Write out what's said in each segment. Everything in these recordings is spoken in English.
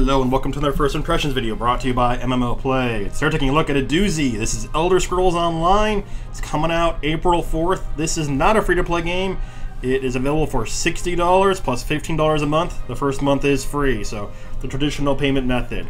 Hello and welcome to another First Impressions video brought to you by MMO Play. Start taking a look at a doozy. This is Elder Scrolls Online. It's coming out April 4th. This is not a free-to-play game. It is available for $60 plus $15 a month. The first month is free, so the traditional payment method.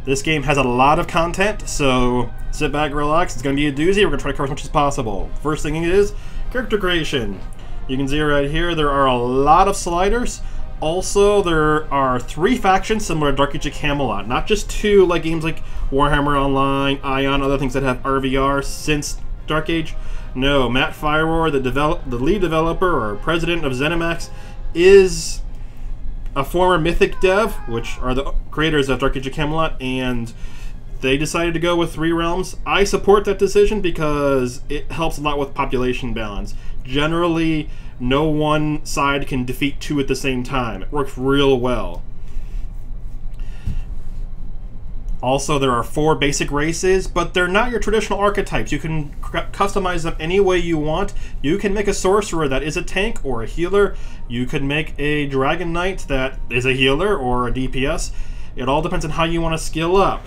This game has a lot of content, so sit back, relax. It's going to be a doozy. We're going to try to cover as much as possible. First thing is character creation. You can see right here there are a lot of sliders. Also, there are 3 factions similar to Dark Age of Camelot, not just 2 like games like Warhammer Online, Ion, other things that have RVR since Dark Age. No, Matt Fireroar, the lead developer or president of ZeniMax, is a former Mythic dev, which are the creators of Dark Age of Camelot, and they decided to go with 3 realms. I support that decision because it helps a lot with population balance. Generally, no one side can defeat 2 at the same time. It works real well. Also, there are 4 basic races, but they're not your traditional archetypes. You can customize them any way you want. You can make a sorcerer that is a tank or a healer. You could make a dragon knight that is a healer or a DPS. It all depends on how you want to skill up.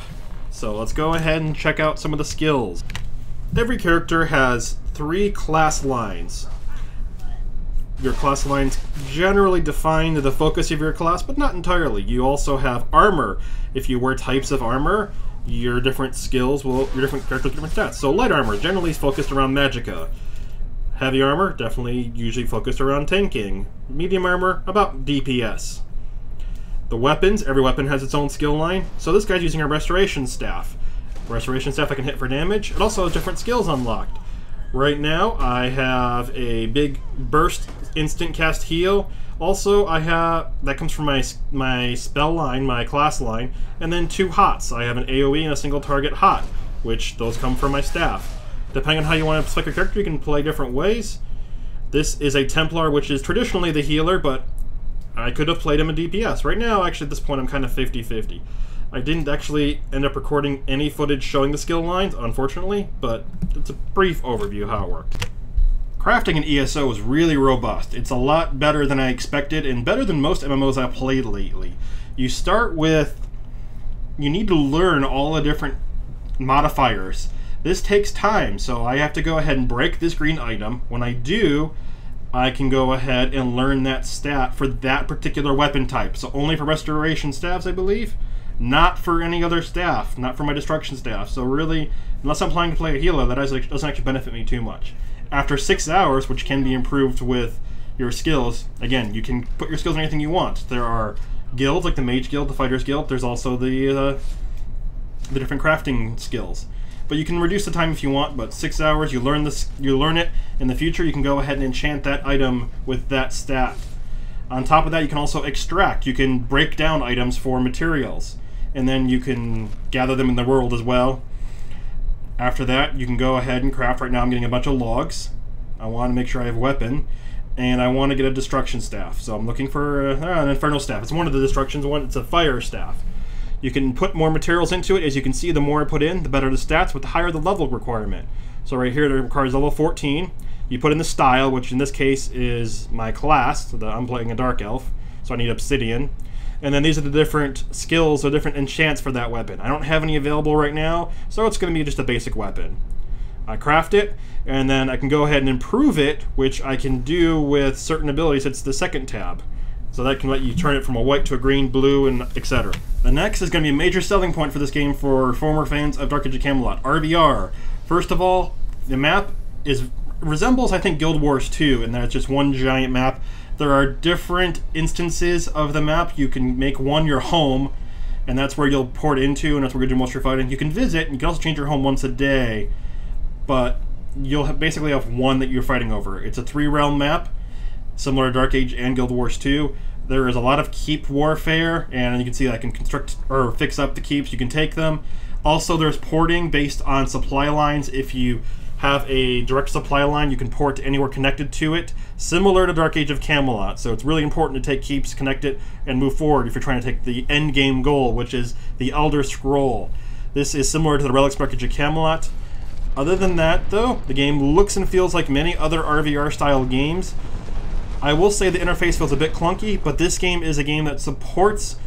So let's go ahead and check out some of the skills. Every character has 3 class lines. Your class lines generally define the focus of your class, but not entirely. You also have armor. If you wear types of armor, your different skills will, your different characters have different stats. So light armor generally is focused around magicka. Heavy armor definitely usually focused around tanking. Medium armor about DPS. The weapons, every weapon has its own skill line. So this guy's using a restoration staff. Restoration staff I can hit for damage. It also has different skills unlocked. Right now, I have a big burst instant cast heal. Also, I have that comes from my spell line, my class line, and then 2 hots. I have an AoE and a single target hot, which those come from my staff. Depending on how you want to select your character, you can play different ways. This is a Templar, which is traditionally the healer, but I could have played him a DPS. Right now, actually, at this point, I'm kind of 50-50. I didn't actually end up recording any footage showing the skill lines, unfortunately, but it's a brief overview of how it worked. Crafting in ESO is really robust. It's a lot better than I expected, and better than most MMOs I've played lately. You start with... you need to learn all the different modifiers. This takes time, so I have to go ahead and break this green item. When I do, I can go ahead and learn that stat for that particular weapon type. So only for restoration staffs, I believe. Not for any other staff, not for my destruction staff. So really, unless I'm planning to play a healer, that doesn't actually benefit me too much. After 6 hours, which can be improved with your skills, again, you can put your skills in anything you want. There are guilds, like the Mage Guild, the Fighters Guild. There's also the different crafting skills. But you can reduce the time if you want, but 6 hours, you learn this, you learn it. In the future, you can go ahead and enchant that item with that stat. On top of that, you can also extract. You can break down items for materials, and then you can gather them in the world as well. After that, you can go ahead and craft. Right now I'm getting a bunch of logs. I want to make sure I have a weapon, and I want to get a destruction staff. So I'm looking for an infernal staff. It's one of the destructions. It's a fire staff. You can put more materials into it. As you can see, the more I put in, the better the stats, but the higher the level requirement. So right here, it requires level 14. You put in the style, which in this case is my class. So I'm playing a dark elf, so I need obsidian. And then these are the different skills or different enchants for that weapon. I don't have any available right now, so it's going to be just a basic weapon. I craft it, and then I can go ahead and improve it, which I can do with certain abilities. It's the second tab. So that can let you turn it from a white to a green, blue, and etc. The next is going to be a major selling point for this game for former fans of Dark Age of Camelot, RVR. First of all, the map resembles, I think, Guild Wars 2, in that it's just one giant map. There are different instances of the map. You can make one your home, and that's where you'll port into, and that's where you do most of your fighting. You can visit, and you can also change your home once a day, but you'll basically have one that you're fighting over. It's a 3-realm map, similar to Dark Age and Guild Wars 2. There is a lot of keep warfare, and you can see I can construct or fix up the keeps. You can take them. Also, there's porting based on supply lines. If you have a direct supply line, you can port to anywhere connected to it, similar to Dark Age of Camelot. So it's really important to take keeps, connect it, and move forward if you're trying to take the end game goal, which is the Elder Scroll. This is similar to the Relics Dark Age of Camelot. Other than that, though, the game looks and feels like many other RVR-style games. I will say the interface feels a bit clunky, but this game is a game that supports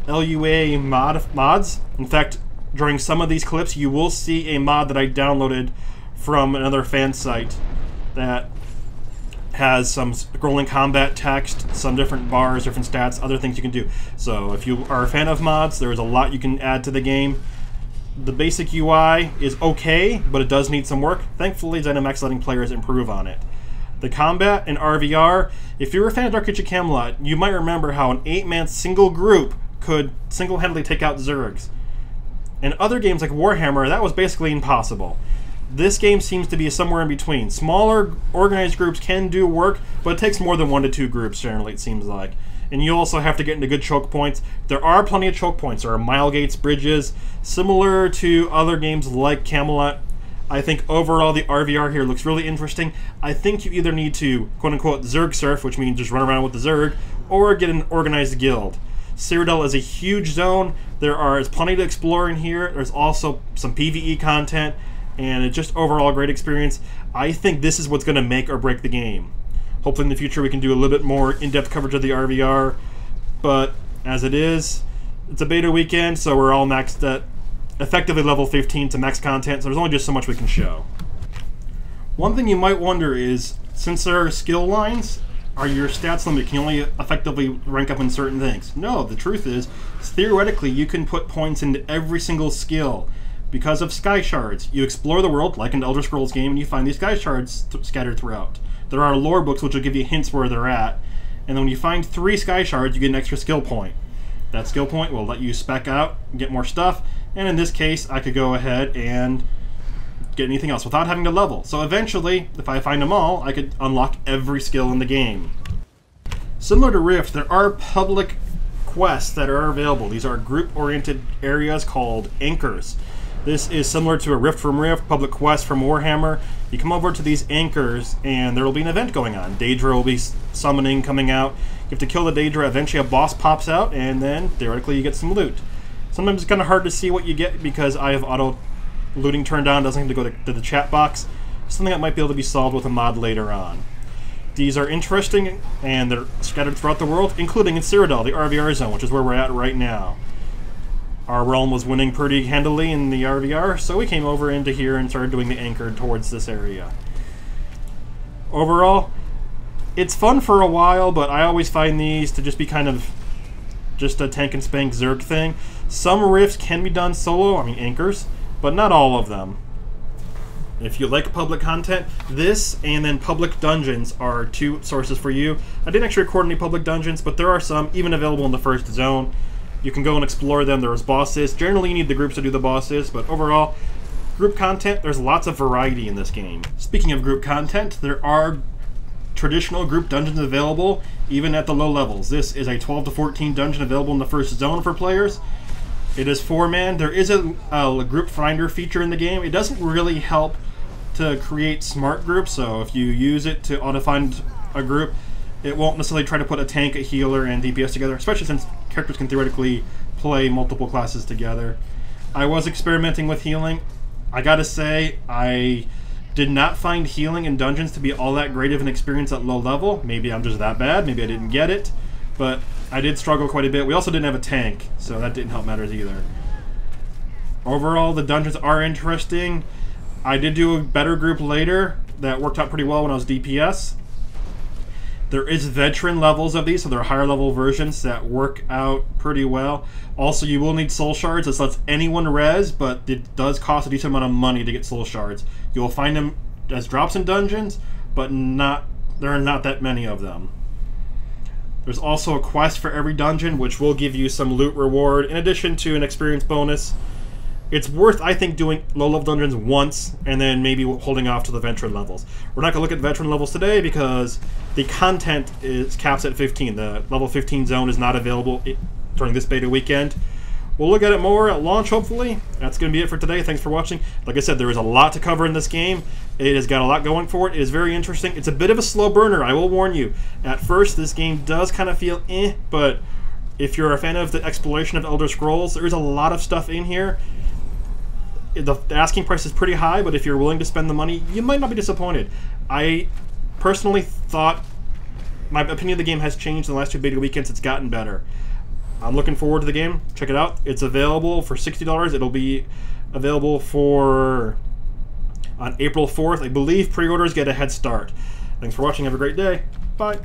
LUA mods. In fact, during some of these clips, you will see a mod that I downloaded from another fan site that has some scrolling combat text, some different bars, different stats, other things you can do. So if you are a fan of mods, there's a lot you can add to the game. The basic UI is okay, but it does need some work. Thankfully, ZeniMax is letting players improve on it. The combat in RVR, if you're a fan of Dark Age of Camelot, you might remember how an 8-man single group could single-handedly take out Zergs. In other games like Warhammer, that was basically impossible. This game seems to be somewhere in between. Smaller, organized groups can do work, but it takes more than 1 to 2 groups, generally, it seems like. And you also have to get into good choke points. There are plenty of choke points. There are mile gates, bridges, similar to other games like Camelot. I think overall the RVR here looks really interesting. I think you either need to, quote-unquote, Zerg surf, which means just run around with the Zerg, or get an organized guild. Cyrodiil is a huge zone. There's plenty to explore in here. There's also some PvE content, and it's just overall a great experience. I think this is what's going to make or break the game. Hopefully in the future we can do a little bit more in-depth coverage of the RVR, but as it is, it's a beta weekend, so we're all maxed at effectively level 15 to max content, so there's only just so much we can show. One thing you might wonder is, since there are skill lines, are your stats limited? Can you only effectively rank up in certain things? No, the truth is, theoretically you can put points into every single skill. Because of sky shards, you explore the world like an Elder Scrolls game and you find these sky shards scattered throughout. There are lore books which will give you hints where they're at, and then when you find 3 sky shards, you get an extra skill point. That skill point will let you spec out, get more stuff, and in this case, I could go ahead and get anything else without having to level. So eventually, if I find them all, I could unlock every skill in the game. Similar to Rift, there are public quests that are available. These are group-oriented areas called anchors. This is similar to a Rift from Rift, public quest from Warhammer. You come over to these anchors, and there will be an event going on. Daedra will be summoning, coming out. You have to kill the Daedra. Eventually a boss pops out, and then, theoretically, you get some loot. Sometimes it's kind of hard to see what you get because I have auto looting turned on. Doesn't have to go to the chat box. Something that might be able to be solved with a mod later on. These are interesting, and they're scattered throughout the world, including in Cyrodiil, the RVR zone, which is where we're at right now. Our realm was winning pretty handily in the RVR, so we came over into here and started doing the anchor towards this area. Overall, it's fun for a while, but I always find these to just be kind of just a tank and spank Zerg thing. Some rifts can be done solo, I mean anchors, but not all of them. If you like public content, this and then public dungeons are 2 sources for you. I didn't actually record any public dungeons, but there are some, even available in the first zone. You can go and explore them. There's bosses. Generally, you need the groups to do the bosses, but overall, group content, there's lots of variety in this game. Speaking of group content, there are traditional group dungeons available, even at the low levels. This is a 12 to 14 dungeon available in the first zone for players. It is 4-man. There is a group finder feature in the game. It doesn't really help to create smart groups, so if you use it to auto-find a group, it won't necessarily try to put a tank, a healer, and DPS together, especially since characters can theoretically play multiple classes together. I was experimenting with healing. I gotta say, I did not find healing in dungeons to be all that great of an experience at low level. Maybe I'm just that bad, maybe I didn't get it, but I did struggle quite a bit. We also didn't have a tank, so that didn't help matters either. Overall, the dungeons are interesting. I did do a better group later that worked out pretty well when I was DPS. There is veteran levels of these, so there are higher level versions that work out pretty well. Also, you will need soul shards. This lets anyone res, but it does cost a decent amount of money to get soul shards. You will find them as drops in dungeons, but there are not that many of them. There's also a quest for every dungeon, which will give you some loot reward, in addition to an experience bonus. It's worth, I think, doing low-level dungeons once, and then maybe holding off to the veteran levels. We're not going to look at veteran levels today because the content is caps at 15. The level 15 zone is not available during this beta weekend. We'll look at it more at launch, hopefully. That's going to be it for today. Thanks for watching. Like I said, there is a lot to cover in this game. It has got a lot going for it. It is very interesting. It's a bit of a slow burner, I will warn you. At first, this game does kind of feel but if you're a fan of the exploration of Elder Scrolls, there is a lot of stuff in here. The asking price is pretty high, but if you're willing to spend the money, you might not be disappointed. I personally thought my opinion of the game has changed in the last 2 beta weekends. It's gotten better. I'm looking forward to the game. Check it out. It's available for $60. It'll be available on April 4th. I believe pre-orders get a head start. Thanks for watching. Have a great day. Bye.